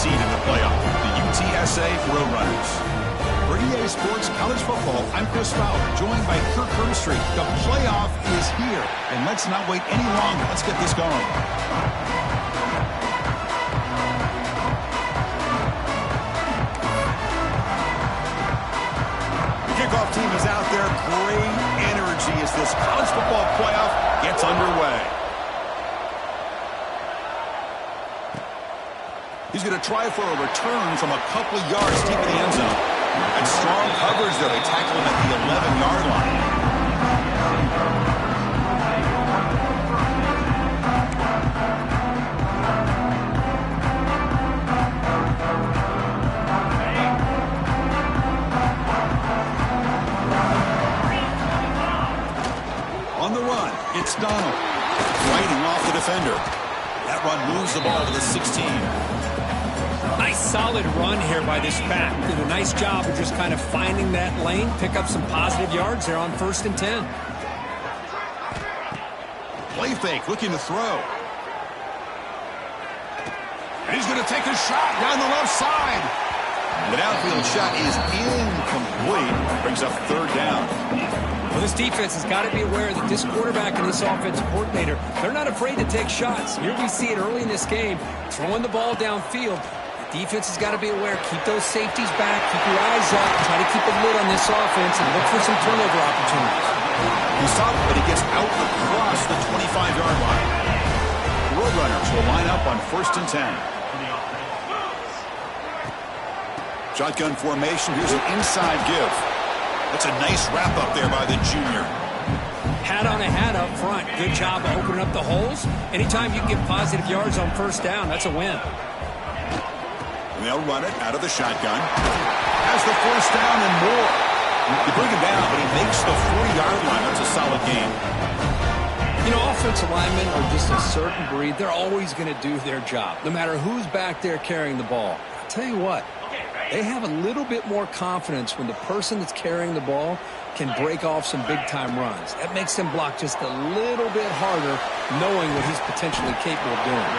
seed in the playoff, the UTSA Roadrunners. For EA Sports College Football, I'm Chris Fowler, joined by Kirk Herbstreit. The playoff is here, and let's not wait any longer. Let's get this going. Kickoff team is out there. Great energy as this college football playoff gets underway. He's going to try for a return from a couple of yards deep in the end zone. And strong coverage there. They tackle him at the 11-yard line. On the run, it's Donald. Fighting off the defender. That run moves the ball to the 16. Nice solid run here by this back. Did a nice job of just kind of finding that lane, pick up some positive yards there on 1st and 10. Play fake, looking to throw. And he's going to take a shot down the left side. The downfield shot is incomplete. Brings up 3rd down. Well, this defense has got to be aware that this quarterback and this offensive coordinator, they're not afraid to take shots. Here we see it early in this game, throwing the ball downfield. The defense has got to be aware. Keep those safeties back. Keep your eyes up. Try to keep a lid on this offense and look for some turnover opportunities. He's stopped, but he gets out across the 25-yard line. The Roadrunners will line up on 1st and 10. Shotgun formation. Here's an inside give. That's a nice wrap up there by the junior. Hat on a hat up front. Good job of opening up the holes. Anytime you can get positive yards on 1st down, that's a win. They'll run it out of the shotgun. Has the 1st down and more. You bring him down, but he makes the 40-yard line. That's a solid game. You know, offensive linemen are just a certain breed. They're always going to do their job, no matter who's back there carrying the ball. I'll tell you what, they have a little bit more confidence when the person that's carrying the ball can break off some big-time runs. That makes them block just a little bit harder, knowing what he's potentially capable of doing.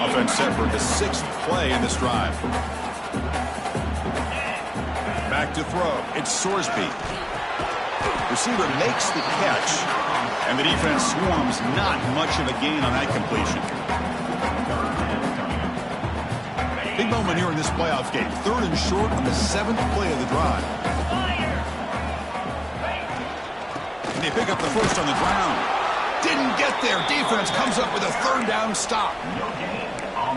Offense set for the 6th play in this drive. Back to throw. It's Sorsby. Receiver makes the catch, and the defense swarms. Not much of a gain on that completion. Big moment here in this playoff game. 3rd and short on the 7th play of the drive. And they pick up the 1st on the ground. Didn't get there. Defense comes up with a 3rd down stop.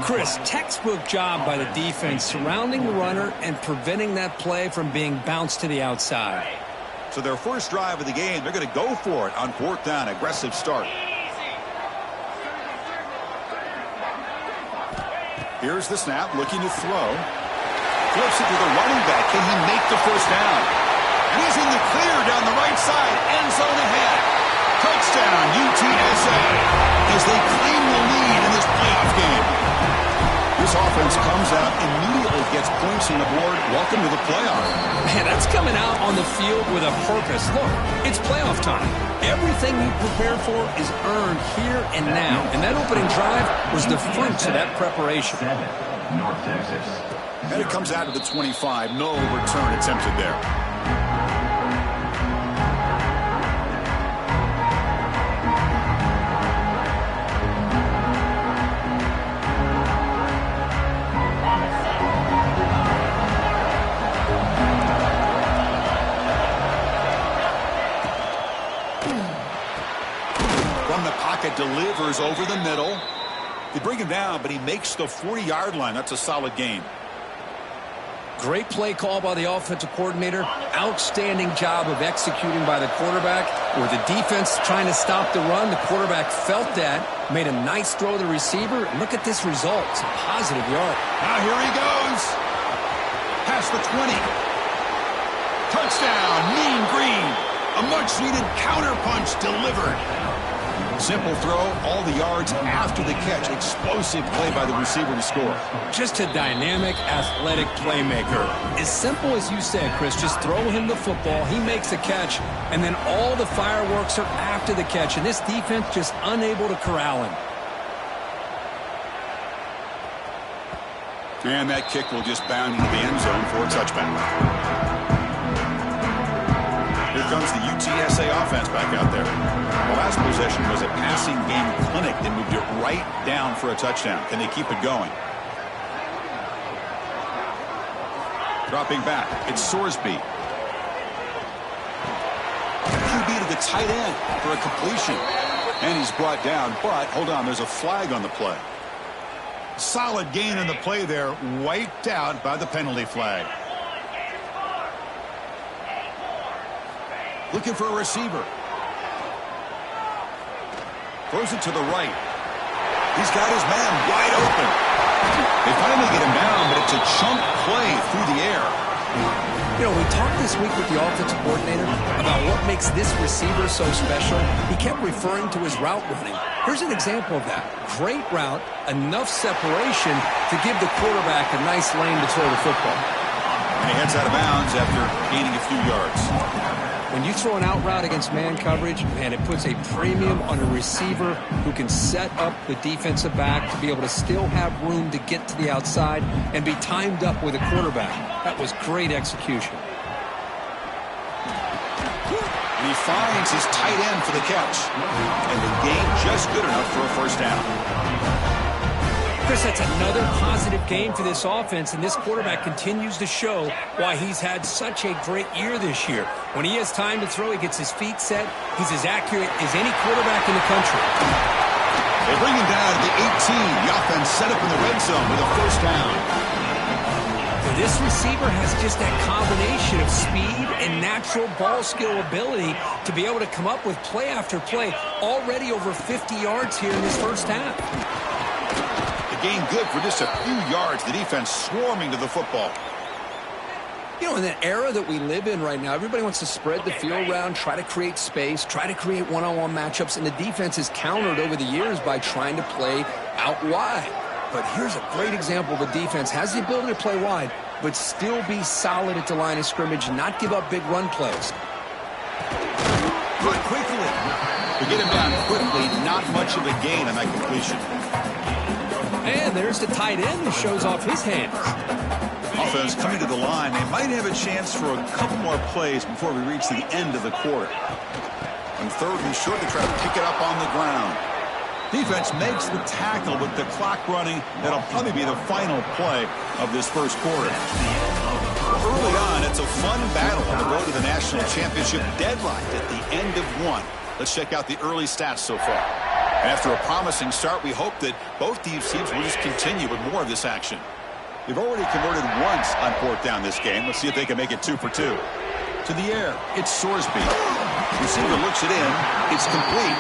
Chris, textbook job by the defense surrounding the runner and preventing that play from being bounced to the outside. So their first drive of the game, they're going to go for it on 4th down. Aggressive start. Here's the snap, looking to throw. Flips it to the running back. Can he make the 1st down? And he's in the clear down the right side. End zone ahead. Touchdown, UTSA, as they claim the lead in this playoff game. This offense comes out, immediately gets points on the board. Welcome to the playoff. Man, that's coming out on the field with a purpose. Look, it's playoff time. Everything you prepare for is earned here and now. And that opening drive was the fruits of that preparation. North Texas. And it comes out of the 25. No return attempted there. Delivers over the middle. They bring him down, but he makes the 40-yard line. That's a solid game. Great play call by the offensive coordinator. Outstanding job of executing by the quarterback. Where the defense trying to stop the run, the quarterback felt that, made a nice throw to the receiver. And look at this result. It's a positive yard. Now here he goes. Past the 20. Touchdown, Mean Green. A much-needed counterpunch delivered. Simple throw, all the yards after the catch. Explosive play by the receiver to score. Just a dynamic, athletic playmaker. As simple as you said, Chris, just throw him the football, he makes a catch, and then all the fireworks are after the catch, and this defense just unable to corral him. And that kick will just bound into the end zone for a touchback. Here comes the UTSA offense back out there. The last possession was a passing game clinic. They moved it right down for a touchdown. Can they keep it going? Dropping back, it's Sorsby. QB to the tight end for a completion. And he's brought down, but hold on, there's a flag on the play. Solid gain in the play there, wiped out by the penalty flag. Looking for a receiver. Throws it to the right. He's got his man wide open. They finally get him down, but it's a chunk play through the air. You know, we talked this week with the offensive coordinator about what makes this receiver so special. He kept referring to his route running. Here's an example of that. Great route, enough separation to give the quarterback a nice lane to throw the football. And he heads out of bounds after gaining a few yards. When you throw an out route against man coverage, man, it puts a premium on a receiver who can set up the defensive back to be able to still have room to get to the outside and be timed up with a quarterback. That was great execution. And he finds his tight end for the catch. And the gain just good enough for a first down. Chris, that's another positive game for this offense, and this quarterback continues to show why he's had such a great year this year. When he has time to throw, he gets his feet set. He's as accurate as any quarterback in the country. They bring him down to the 18. The offense set up in the red zone with a first down. This receiver has just that combination of speed and natural ball skill ability to be able to come up with play after play, already over 50 yards here in this first half. Gain good for just a few yards. The defense swarming to the football. You know, in the era that we live in right now, everybody wants to spread the field around, try to create space, try to create one-on-one matchups, and the defense is countered over the years by trying to play out wide. But here's a great example. The defense has the ability to play wide, but still be solid at the line of scrimmage and not give up big run plays. Good quickly. To get him down quickly, not much of a gain on that completion. And there's the tight end who shows off his hands. Offense coming to the line. They might have a chance for a couple more plays before we reach the end of the quarter. On third and short, they try to pick it up on the ground. Defense makes the tackle with the clock running. That'll probably be the final play of this first quarter. Early on, it's a fun battle on the road to the national championship, deadlocked at the end of one. Let's check out the early stats so far. After a promising start, we hope that both these teams will just continue with more of this action. They've already converted once on fourth down this game. Let's see if they can make it 2 for 2. To the air, it's Sorsby. Receiver looks it in. It's complete.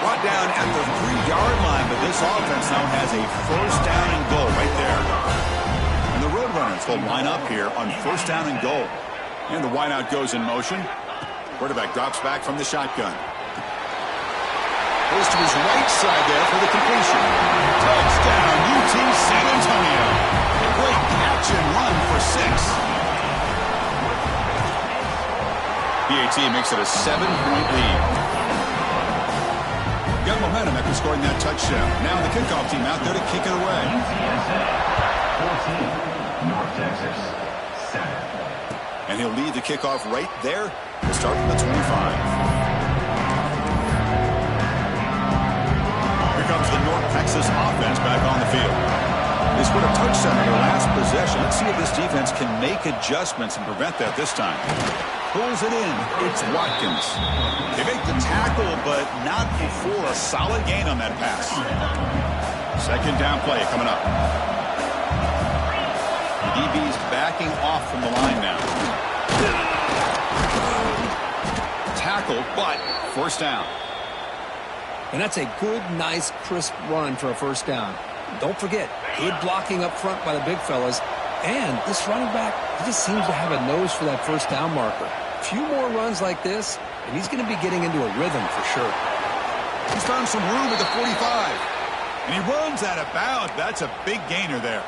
Brought down at the 3-yard line, but this offense now has a first down and goal right there. And the Roadrunners will line up here on first down and goal. And the wideout goes in motion. Quarterback drops back from the shotgun. Goes to his right side there for the completion. Touchdown, UT San Antonio. A great catch and run for 6. PAT makes it a 7-point lead. Got momentum after scoring that touchdown. Now the kickoff team out there to kick it away. UTSA 14, North Texas 7. And he'll lead the kickoff right there to start from the 25. Comes the North Texas offense back on the field. They scored a touchdown in their last possession. Let's see if this defense can make adjustments and prevent that this time. Pulls it in. It's Watkins. They make the tackle, but not before a solid gain on that pass. Second down play coming up. DB's backing off from the line now. Tackle, but first down. And that's a good, nice, crisp run for a first down. Don't forget, good blocking up front by the big fellas. And this running back, he just seems to have a nose for that first down marker. few more runs like this, and he's going to be getting into a rhythm for sure. He's found some room at the 45. And he runs out of bounds. That's a big gainer there.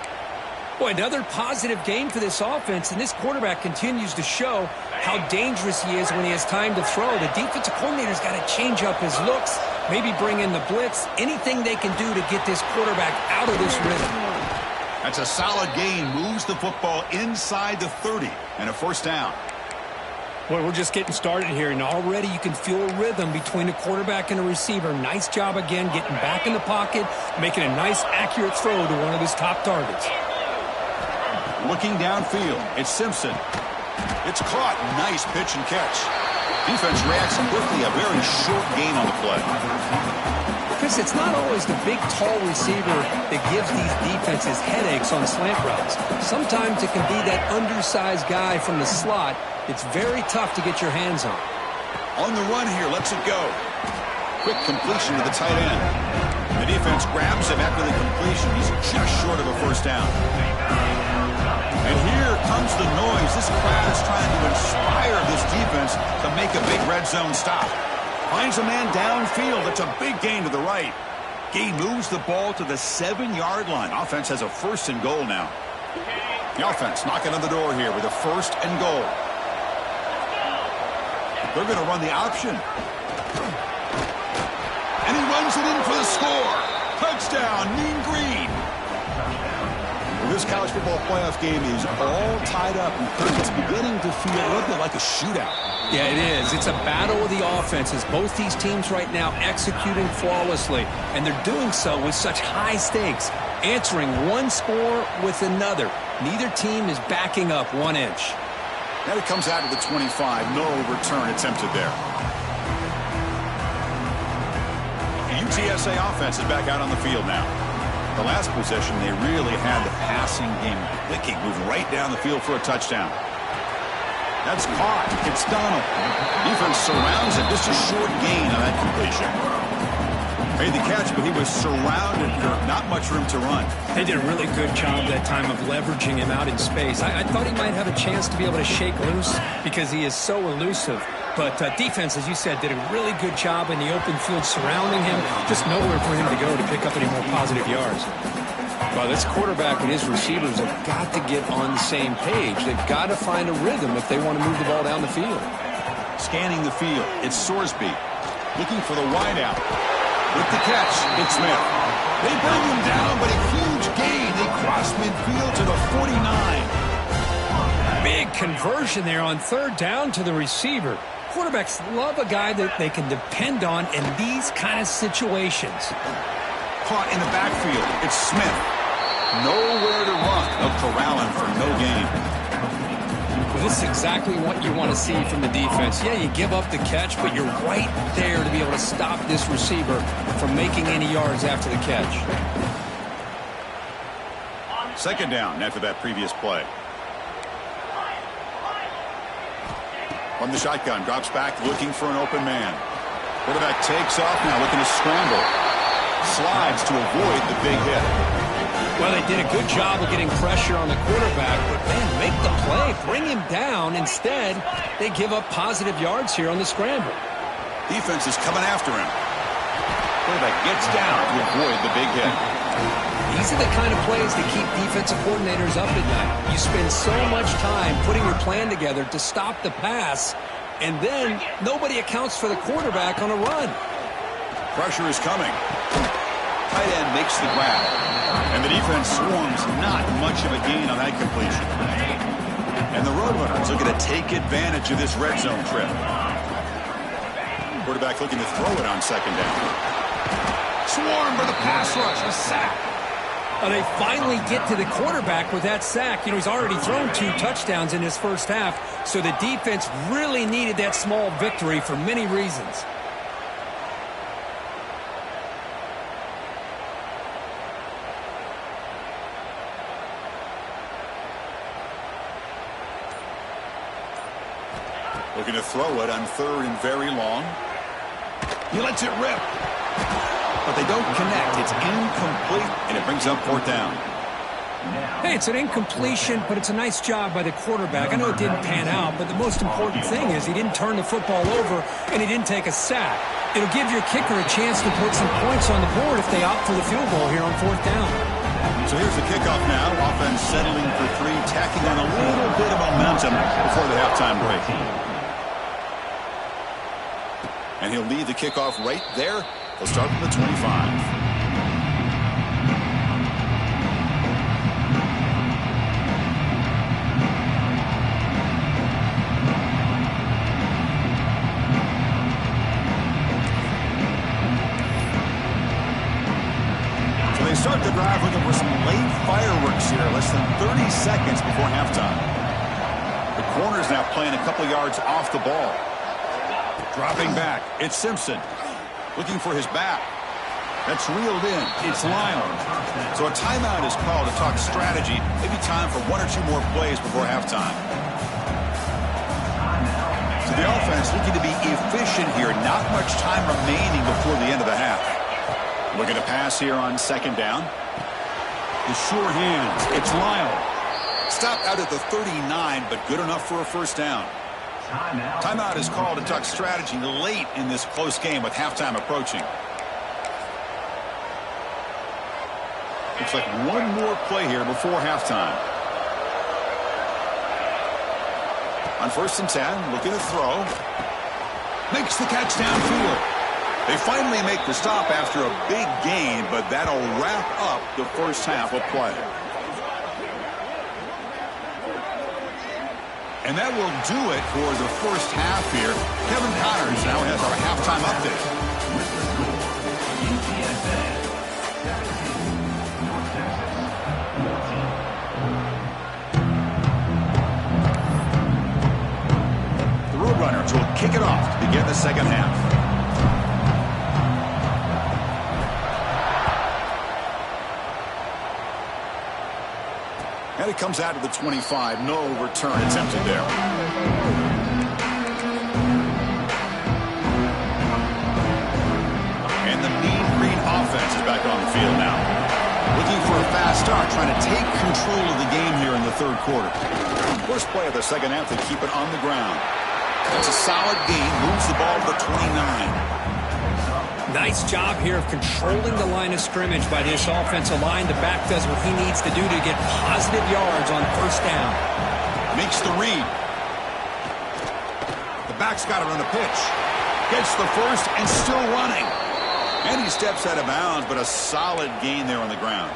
Boy, another positive gain for this offense, and this quarterback continues to show how dangerous he is when he has time to throw. The defensive coordinator's got to change up his looks, maybe bring in the blitz, anything they can do to get this quarterback out of this rhythm. That's a solid gain. Moves the football inside the 30 and a first down. Boy, we're just getting started here, and already you can feel a rhythm between the quarterback and the receiver. Nice job again getting back in the pocket, making a nice, accurate throw to one of his top targets. Looking downfield, it's Simpson. It's caught. Nice pitch and catch. Defense reacts quickly. A very short gain on the play. Chris, it's not always the big, tall receiver that gives these defenses headaches on slant routes. Sometimes it can be that undersized guy from the slot. It's very tough to get your hands on. On the run here, lets it go. Quick completion to the tight end. The defense grabs him after the completion. He's just short of a first down. And here comes the noise. This crowd is trying to inspire this defense to make a big red zone stop. Finds a man downfield. That's a big gain to the right. He moves the ball to the 7-yard line. Offense has a first and goal now. The offense knocking on the door here with a first and goal. They're going to run the option. And he runs it in for the score. Touchdown, Mean Green. This college football playoff game is all tied up. It's beginning to feel a little bit like a shootout. Yeah, it is. It's a battle of the offenses. Both these teams right now executing flawlessly, and they're doing so with such high stakes, answering one score with another. Neither team is backing up 1 inch. Now it comes out to the 25. No return attempted there. The UTSA offense is back out on the field now. The last possession, they really had the passing game clicking, moving right down the field for a touchdown. That's caught. It's Donald. Defense surrounds him. Just a short gain on that completion. Made the catch, but he was surrounded. Not much room to run. They did a really good job that time of leveraging him out in space. I thought he might have a chance to be able to shake loose because he is so elusive. But defense, as you said, did a really good job in the open field surrounding him. Just nowhere for him to go to pick up any more positive yards. Well, this quarterback and his receivers have got to get on the same page. They've got to find a rhythm if they want to move the ball down the field. Scanning the field, it's Sorsby. Looking for the wideout. With the catch, it's Smith. They bring him down, but a huge gain. They cross midfield to the 49. Big conversion there on third down to the receiver. Quarterbacks love a guy that they can depend on in these kind of situations. Caught in the backfield. It's Smith. Nowhere to run. They'll corral him for no gain. Well, this is exactly what you want to see from the defense. Yeah, you give up the catch, but you're right there to be able to stop this receiver from making any yards after the catch. Second down after that previous play. From the shotgun, drops back, looking for an open man. Quarterback takes off now, looking to scramble. Slides to avoid the big hit. Well, they did a good job of getting pressure on the quarterback, but man, make the play, bring him down. Instead, they give up positive yards here on the scramble. Defense is coming after him. Quarterback gets down to avoid the big hit. These are the kind of plays that keep defensive coordinators up at night. You spend so much time putting your plan together to stop the pass, and then nobody accounts for the quarterback on a run. Pressure is coming. Tight end makes the grab. And the defense swarms, not much of a gain on that completion. And the Roadrunners looking to take advantage of this red zone trip. Quarterback looking to throw it on second down. Swarm for the pass rush, a sack. They finally get to the quarterback with that sack. You know, he's already thrown 2 touchdowns in his first half, so the defense really needed that small victory for many reasons. Looking to throw it on third and very long. He lets it rip. But they don't connect. It's incomplete, and it brings up fourth down. Hey, it's an incompletion, but it's a nice job by the quarterback. I know it didn't pan out, but the most important thing is he didn't turn the football over and he didn't take a sack. It'll give your kicker a chance to put some points on the board if they opt for the field goal here on 4th down. So here's the kickoff now. Offense settling for 3, tacking on a little bit of momentum before the halftime break. And he'll lead the kickoff right there. He'll start from the 25. Start the drive looking for some late fireworks here, less than 30 seconds before halftime. The corner's now playing a couple yards off the ball. Dropping back, it's Simpson. Looking for his back. That's reeled in. It's Lyle. So a timeout is called to talk strategy. Maybe time for 1 or 2 more plays before halftime. So the offense looking to be efficient here. Not much time remaining before the end of the half. Looking to pass here on 2nd down. The sure hands. It's Lyle. Stopped out at the 39, but good enough for a 1st down. Timeout is called to talk strategy late in this close game with halftime approaching. Looks like 1 more play here before halftime. On 1st and 10, looking to throw. Makes the catch downfield. They finally make the stop after a big gain, but that'll wrap up the first half of play. And that will do it for the first half here. Kevin Connors now has our halftime update. The Roadrunners will kick it off to begin the second half. And it comes out to the 25. No return attempted there. And the Mean Green offense is back on the field now. Looking for a fast start, trying to take control of the game here in the 3rd quarter. First play of the second half, they keep it on the ground. That's a solid gain. Moves the ball to the 29. Nice job here of controlling the line of scrimmage by this offensive line. The back does what he needs to do to get positive yards on 1st down. Makes the read. The back's got to run a pitch. Gets the first and still running. And he steps out of bounds, but a solid gain there on the ground.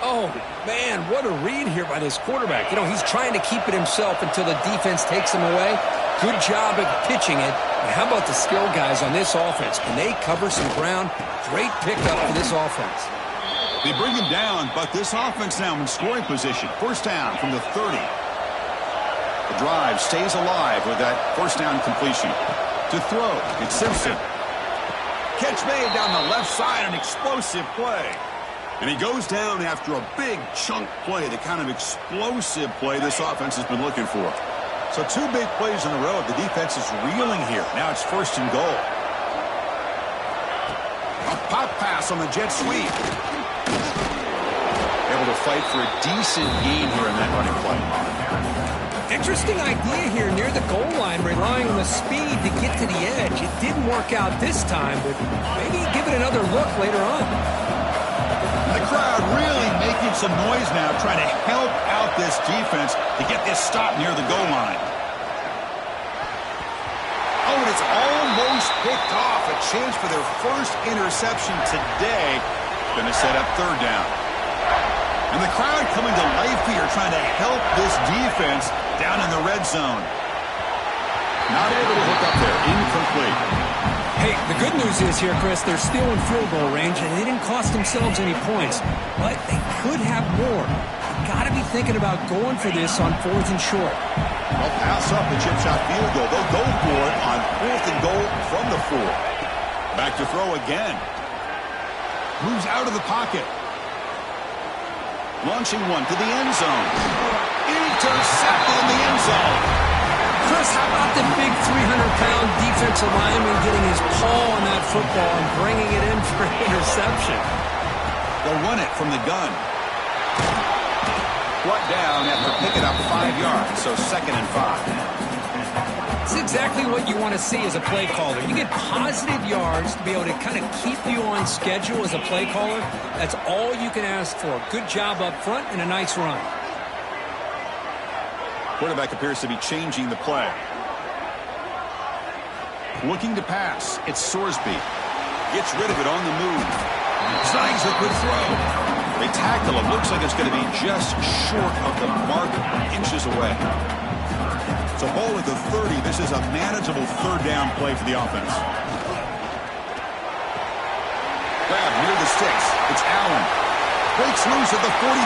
Oh, man, what a read here by this quarterback. You know, he's trying to keep it himself until the defense takes him away. Good job at pitching it. And how about the skill guys on this offense? Can they cover some ground? Great pickup for this offense. They bring him down, but this offense now in scoring position. 1st down from the 30. The drive stays alive with that 1st down completion. To throw, it's Simpson. Catch made down the left side, an explosive play. And he goes down after a big chunk play, the kind of explosive play this offense has been looking for. So 2 big plays in a row. The defense is reeling here. Now it's 1st and goal. A pop pass on the jet sweep. Able to fight for a decent gain here in that running play. Interesting idea here near the goal line, relying on the speed to get to the edge. It didn't work out this time, but maybe give it another look later on. The crowd really making some noise now, trying to help out this defense to get this stop near the goal line. Oh, and it's almost picked off. A chance for their first interception today. Going to set up 3rd down. And the crowd coming to life here, trying to help this defense down in the red zone. Not able to hook up there. Incomplete. Hey, the good news is here, Chris, they're still in field goal range, and they didn't cost themselves any points. But they could have more. Got to be thinking about going for this on 4th and short. They'll pass up the chip shot field goal. They'll go for it on 4th and goal from the 4. Back to throw again. Moves out of the pocket. Launching one to the end zone. Intercepted in the end zone. Chris, how about the big 300-pound defensive lineman getting his paw on that football and bringing it in for an interception? They'll run it from the gun. brought down after picking up 5 yards, so 2nd and 5. It's exactly what you want to see as a play caller. You get positive yards to be able to kind of keep you on schedule as a play caller. That's all you can ask for. Good job up front and a nice run. Quarterback appears to be changing the play. Looking to pass. It's Sorsby. Gets rid of it on the move. Snags a good throw. They tackle him. Looks like it's going to be just short of the mark, inches away. So ball at the 30. This is a manageable 3rd down play for the offense. Grab near the sticks. It's Allen. Breaks loose at the 45.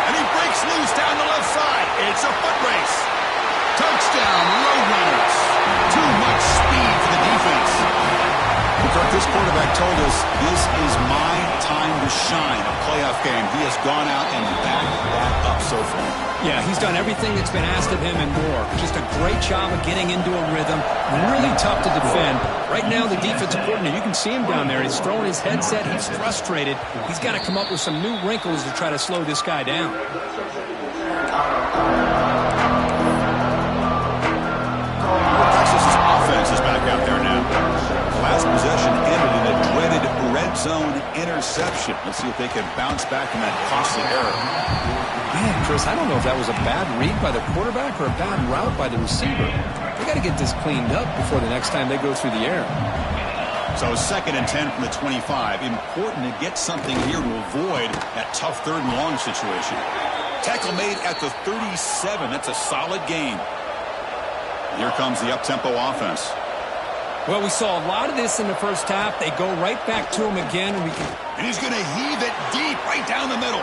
And he breaks loose down the left side. It's a foot race. Touchdown, Roadrunners. Too much speed for the defense. This quarterback told us this is my time to shine, a playoff game. He has gone out and backed that up so far. Yeah, he's done everything that's been asked of him and more. Just a great job of getting into a rhythm. Really tough to defend. Right now, the defensive coordinator, you can see him down there. He's throwing his headset. He's frustrated. He's got to come up with some new wrinkles to try to slow this guy down. Texas's offense is back out there now. Last possession ended in a dreaded red zone interception. Let's see if they can bounce back from that costly error. Man, Chris, I don't know if that was a bad read by the quarterback or a bad route by the receiver. They got to get this cleaned up before the next time they go through the air. So 2nd and 10 from the 25. Important to get something here to avoid that tough 3rd and long situation. Tackle made at the 37. That's a solid gain. Here comes the up-tempo offense. Well, we saw a lot of this in the first half. They go right back to him again. And he's going to heave it deep right down the middle.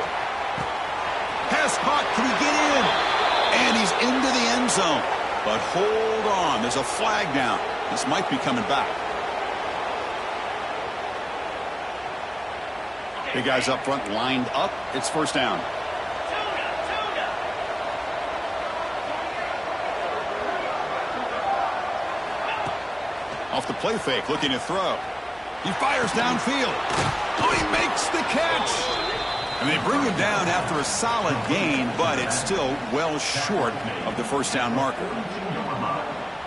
Pass caught. Can he get in? And he's into the end zone. But hold on. There's a flag down. This might be coming back. Big guys up front lined up. It's 1st down. Off the play fake, looking to throw. He fires downfield. Oh, he makes the catch. And they bring him down after a solid gain, but it's still well short of the 1st down marker.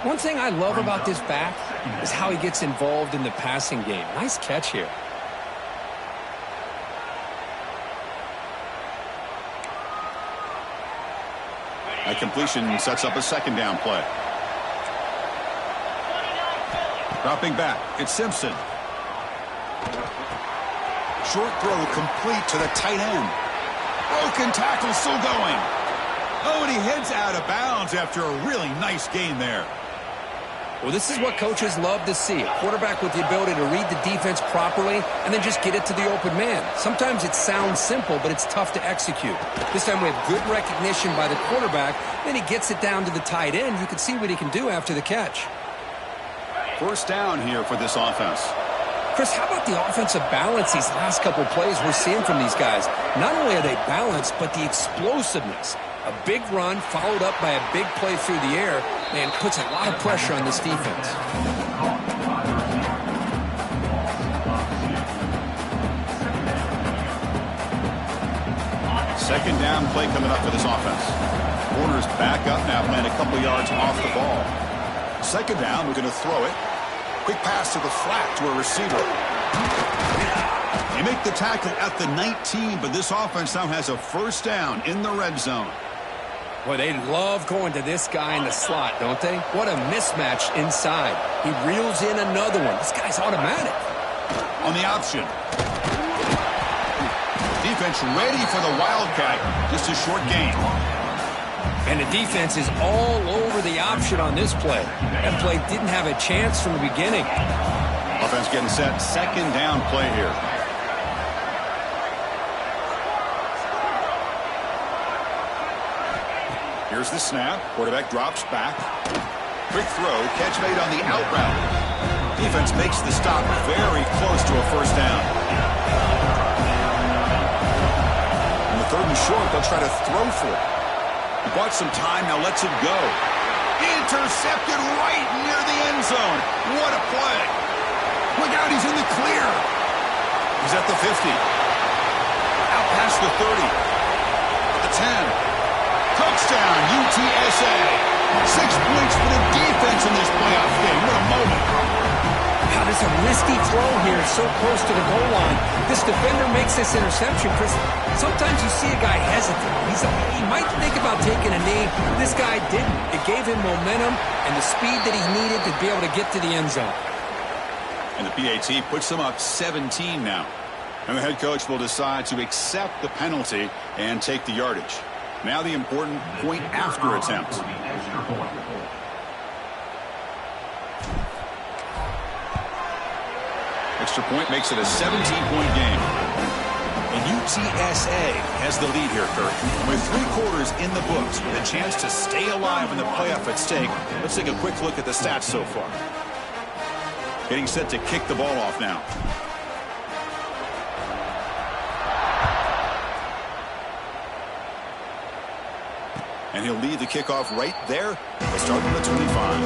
One thing I love about this back is how he gets involved in the passing game. Nice catch here. That completion sets up a 2nd down play. Dropping back, it's Simpson. Short throw complete to the tight end. Broken tackle still going. Oh, and he heads out of bounds after a really nice gain there. Well, this is what coaches love to see. A quarterback with the ability to read the defense properly and then just get it to the open man. Sometimes it sounds simple, but it's tough to execute. This time we have good recognition by the quarterback. Then he gets it down to the tight end. You can see what he can do after the catch. 1st down here for this offense. Chris, how about the offensive balance these last couple plays we're seeing from these guys? Not only are they balanced, but the explosiveness. A big run followed up by a big play through the air, man, puts a lot of pressure on this defense. 2nd down play coming up for this offense. Corners back up now, playing a couple yards off the ball. 2nd down, we're going to throw it. Quick pass to the flat to a receiver. They make the tackle at the 19, but this offense now has a 1st down in the red zone. Boy, they love going to this guy in the slot, don't they? What a mismatch inside. He reels in another one. This guy's automatic. On the option. Defense ready for the Wildcat. Just a short gain. And the defense is all over the option on this play. That play didn't have a chance from the beginning. Offense getting set. 2nd down play here. Here's the snap. Quarterback drops back. Quick throw. Catch made on the out route. Defense makes the stop very close to a 1st down. On the 3rd and short, they'll try to throw for it. He bought some time, now lets it go. Intercepted right near the end zone. What a play. Look out, he's in the clear. He's at the 50. Out past the 30. the 10. Touchdown, UTSA. 6 points for the defense in this playoff game. What a moment. God, it's a risky throw here, so close to the goal line. This defender makes this interception, Chris. Sometimes you see a guy hesitate. He might think about taking a knee. This guy didn't. It gave him momentum and the speed that he needed to be able to get to the end zone. And the PAT puts them up 17 now. And the head coach will decide to accept the penalty and take the yardage. Now the important point after attempt. Extra point makes it a 17-point game. And UTSA has the lead here, Kirk. With 3 quarters in the books, with a chance to stay alive in the playoff at stake, let's take a quick look at the stats so far. Getting set to kick the ball off now. And he'll lead the kickoff right there. We'll start from the 25.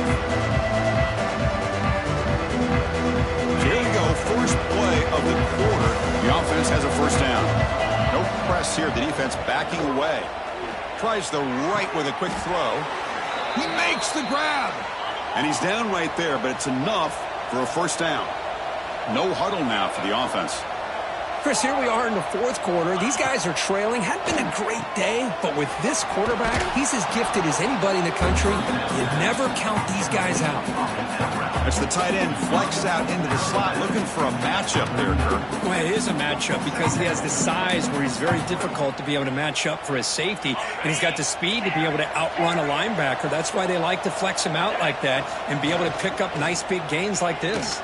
So here we go, first play of the quarter. The offense has a first down. No press here. The defense backing away. Tries the right with a quick throw. He makes the grab. And he's down right there, but it's enough for a first down. No huddle now for the offense. Chris, here we are in the 4th quarter. These guys are trailing. Hadn't been a great day, but with this quarterback, he's as gifted as anybody in the country. You never count these guys out. That's the tight end flex out into the slot, looking for a matchup there, Kirk. Well, it is a matchup because he has the size where he's very difficult to be able to match up for his safety, and he's got the speed to be able to outrun a linebacker. That's why they like to flex him out like that and be able to pick up nice big gains like this.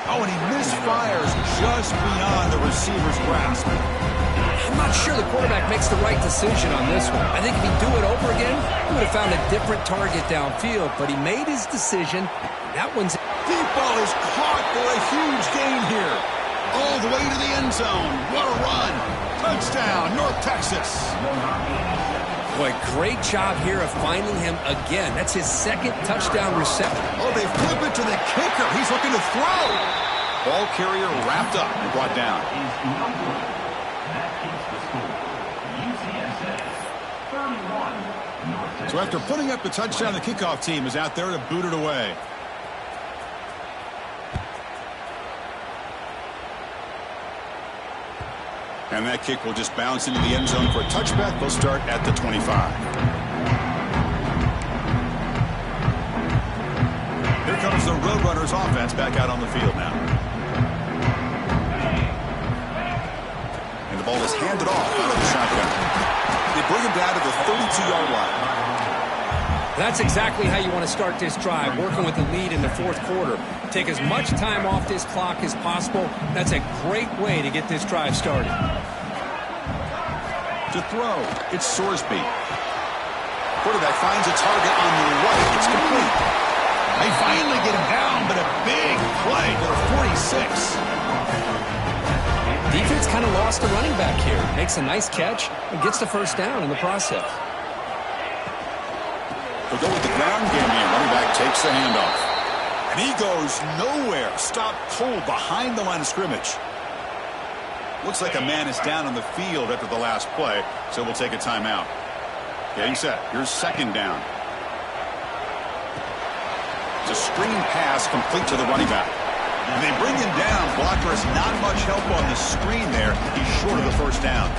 Oh, and he misfires just beyond the receiver's grasp. I'm not sure the quarterback makes the right decision on this one. I think if he'd do it over again, he would have found a different target downfield, but he made his decision. That one's... Deep ball is caught for a huge gain here. All the way to the end zone. What a run. Touchdown, North Texas. Boy, great job here of finding him again. That's his 2nd touchdown reception. Oh, they flip it to the kicker. He's looking to throw. Ball carrier wrapped up and brought down. So after putting up the touchdown, the kickoff team is out there to boot it away. And that kick will just bounce into the end zone for a touchback. They'll start at the 25. Here comes the Roadrunners offense back out on the field now. And the ball is handed off out of the shotgun. They bring him down to the 32-yard line. That's exactly how you want to start this drive, working with the lead in the 4th quarter. Take as much time off this clock as possible. That's a great way to get this drive started. To throw, it's Sorsby. Quarterback finds a target on the right. It's complete. They finally get him down, but a big play to the 46. Defense kind of lost the running back here. Makes a nice catch and gets the first down in the process. They'll go with the ground game here. Running back takes the handoff. And he goes nowhere. Stopped cold behind the line of scrimmage. Looks like a man is down on the field after the last play, so we'll take a timeout. Getting set. Here's 2nd down. It's a screen pass complete to the running back. And they bring him down. Blocker has not much help on the screen there. He's short of the first down.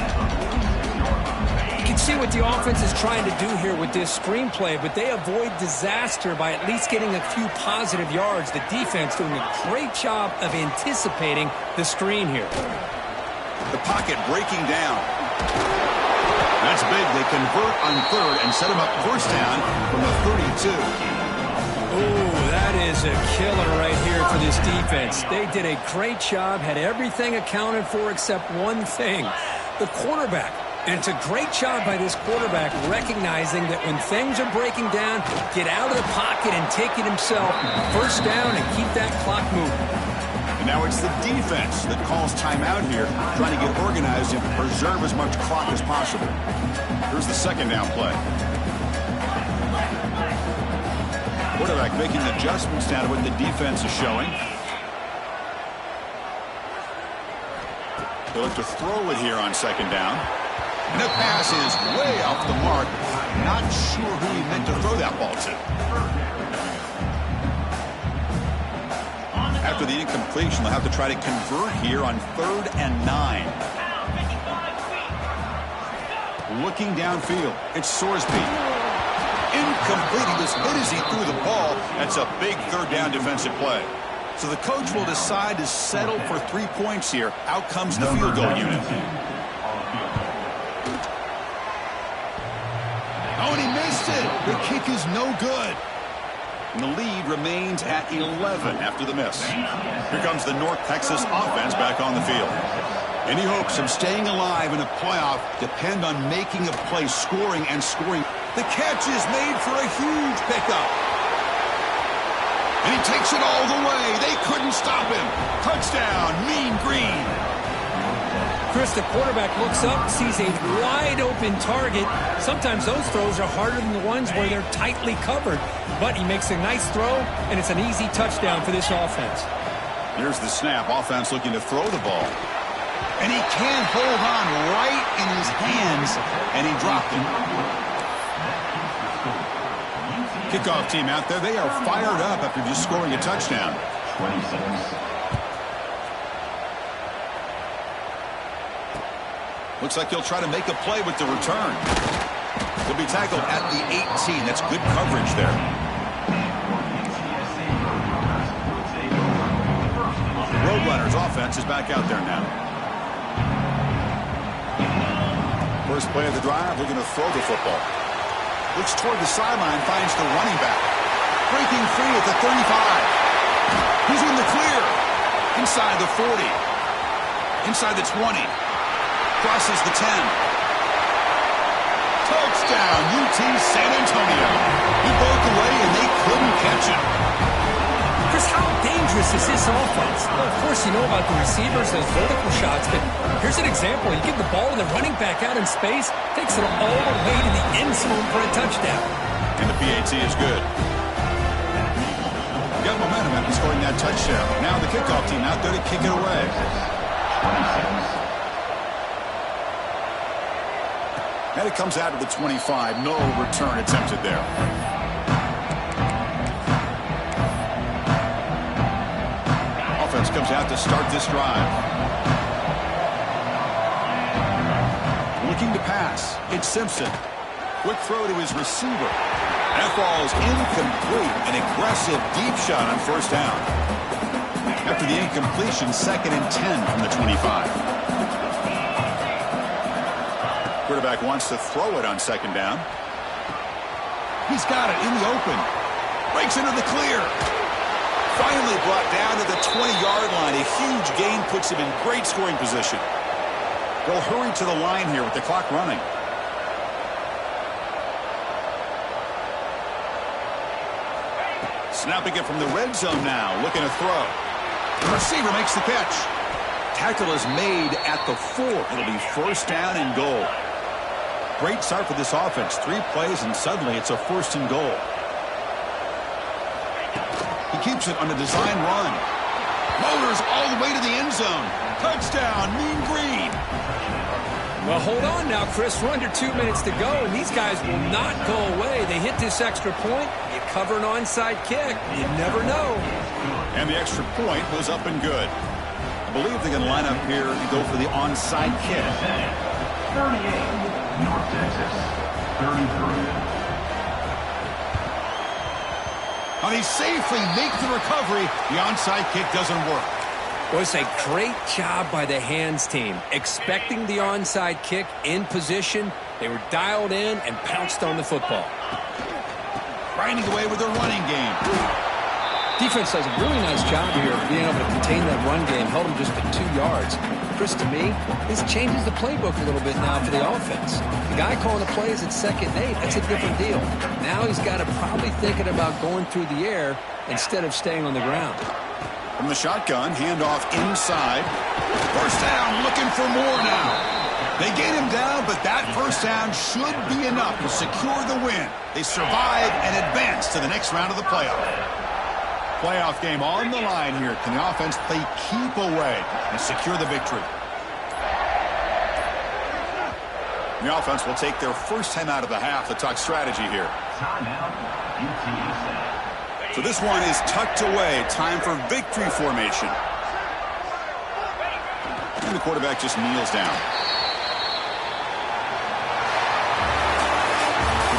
You can see what the offense is trying to do here with this screenplay, but they avoid disaster by at least getting a few positive yards. The defense doing a great job of anticipating the screen here. The pocket breaking down. That's big. They convert on 3rd and set him up first down from the 32. Ooh, that is a killer right here for this defense. They did a great job, had everything accounted for except one thing, the quarterback. And it's a great job by this quarterback recognizing that when things are breaking down, get out of the pocket and take it himself. First down and keep that clock moving. And now it's the defense that calls timeout here, trying to get organized and preserve as much clock as possible. Here's the 2nd down play. Quarterback making adjustments now to what the defense is showing. They look to throw it here on 2nd down. And the pass is way off the mark. Not sure who he meant to throw that ball to. After the incompletion, they'll have to try to convert here on 3rd and 9. Looking downfield, it's Sorsby. Incomplete. He was hit as he threw the ball. That's a big 3rd down defensive play. So the coach will decide to settle for 3 points here. Out comes the field goal unit. Oh, and he missed it. The kick is no good. And the lead remains at 11 after the miss. Here comes the North Texas offense back on the field. Any hopes of staying alive in a playoff depend on making a play, scoring and scoring. The catch is made for a huge pickup. And he takes it all the way. They couldn't stop him. Touchdown, Mean Green. Chris, the quarterback looks up, sees a wide-open target. Sometimes those throws are harder than the ones where they're tightly covered. But he makes a nice throw, and it's an easy touchdown for this offense. Here's the snap. Offense looking to throw the ball. And he can't hold on right in his hands, and he dropped it. Kickoff team out there. They are fired up after just scoring a touchdown. 26. Looks like he'll try to make a play with the return. He'll be tackled at the 18. That's good coverage there. Roadrunners offense is back out there now. First play of the drive, looking to throw the football. Looks toward the sideline, finds the running back. Breaking free at the 35. He's in the clear. Inside the 40. Inside the 20. Crosses the 10. Touchdown, UT San Antonio. He broke away and they couldn't catch him. Chris, how dangerous is this offense? Well, of course, you know about the receivers, those vertical shots, but here's an example. You give the ball to the running back out in space, takes it all the way to the end zone for a touchdown. And the PAT is good. Got momentum after scoring that touchdown. Now the kickoff team out there to kick it away. 26. And it comes out of the 25. No return attempted there. Offense comes out to start this drive. Looking to pass. It's Simpson. Quick throw to his receiver. That ball is incomplete. An aggressive deep shot on 1st down. After the incompletion, 2nd and 10 from the 25. Quarterback wants to throw it on 2nd down. He's got it in the open. Breaks into the clear. Finally brought down to the 20-yard line. A huge gain puts him in great scoring position. They'll hurry to the line here with the clock running. Snapping it from the red zone now. Looking to throw. The receiver makes the catch. Tackle is made at the 4. It'll be 1st down and goal. Great start for this offense. 3 plays, and suddenly it's a 1st and goal. He keeps it on a design run. Motors all the way to the end zone. Touchdown, Mean Green. Well, hold on now, Chris. We're under 2 minutes to go, and these guys will not go away. They hit this extra point. You cover an onside kick. You never know. And the extra point was up and good. I believe they can line up here and go for the onside kick. 38. North Texas, 33. And he safely makes the recovery. The onside kick doesn't work. Well, it's a great job by the hands team. Expecting the onside kick in position, they were dialed in and pounced on the football. Grinding away with their running game. Defense does a really nice job here of being able to contain that run game, held them just at 2 yards. Chris, to me, this changes the playbook a little bit now for the offense. The guy calling the plays at 2nd and 8, that's a different deal. Now he's got to probably thinking about going through the air instead of staying on the ground. From the shotgun, handoff inside. 1st down, looking for more now. They get him down, but that 1st down should be enough to secure the win. They survive and advance to the next round of the playoff. Playoff game on the line here. Can the offense play keep away and secure the victory? The offense will take their first time out of the half to talk strategy here. Timeout. UTSA. So this one is tucked away. Time for victory formation. And the quarterback just kneels down.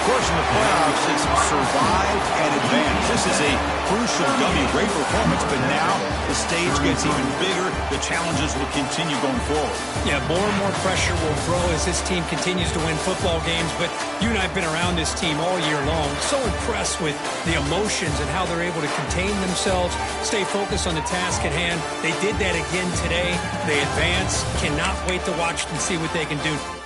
Of course, in the playoffs, it's survive and advance. This is a crucial W. Great performance, but now the stage gets even bigger. The challenges will continue going forward. Yeah, more and more pressure will grow as this team continues to win football games. But you and I have been around this team all year long. So impressed with the emotions and how they're able to contain themselves, stay focused on the task at hand. They did that again today. They advance. Cannot wait to watch and see what they can do.